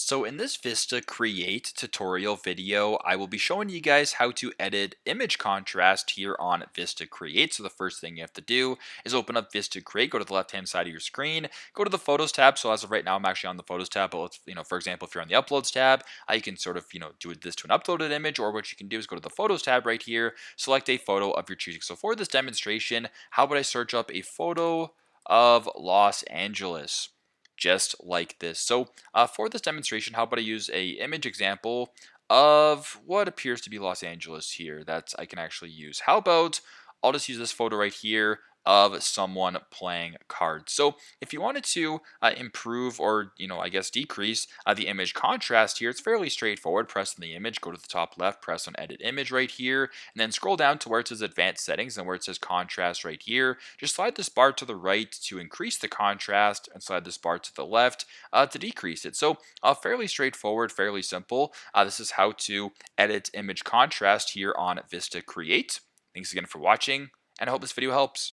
So in this VistaCreate tutorial video, I will be showing you guys how to edit image contrast here on VistaCreate. So the first thing you have to do is open up VistaCreate, go to the left-hand side of your screen, go to the Photos tab. So as of right now, I'm actually on the Photos tab, but let's, for example, if you're on the Uploads tab, you can sort of, do this to an uploaded image, or what you can do is go to the Photos tab right here, select a photo of your choosing. So for this demonstration, how about I search up a photo of Los Angeles? Just like this. So for this demonstration, how about I use a image example of what appears to be Los Angeles here that I can actually use. How about I'll just use this photo right here of someone playing cards. So if you wanted to improve or, I guess decrease the image contrast here, it's fairly straightforward. Press on the image, go to the top left, press on edit image right here, and then scroll down to where it says advanced settings and where it says contrast right here. Just slide this bar to the right to increase the contrast and slide this bar to the left to decrease it. So fairly straightforward, fairly simple. This is how to edit image contrast here on VistaCreate. Thanks again for watching, and I hope this video helps.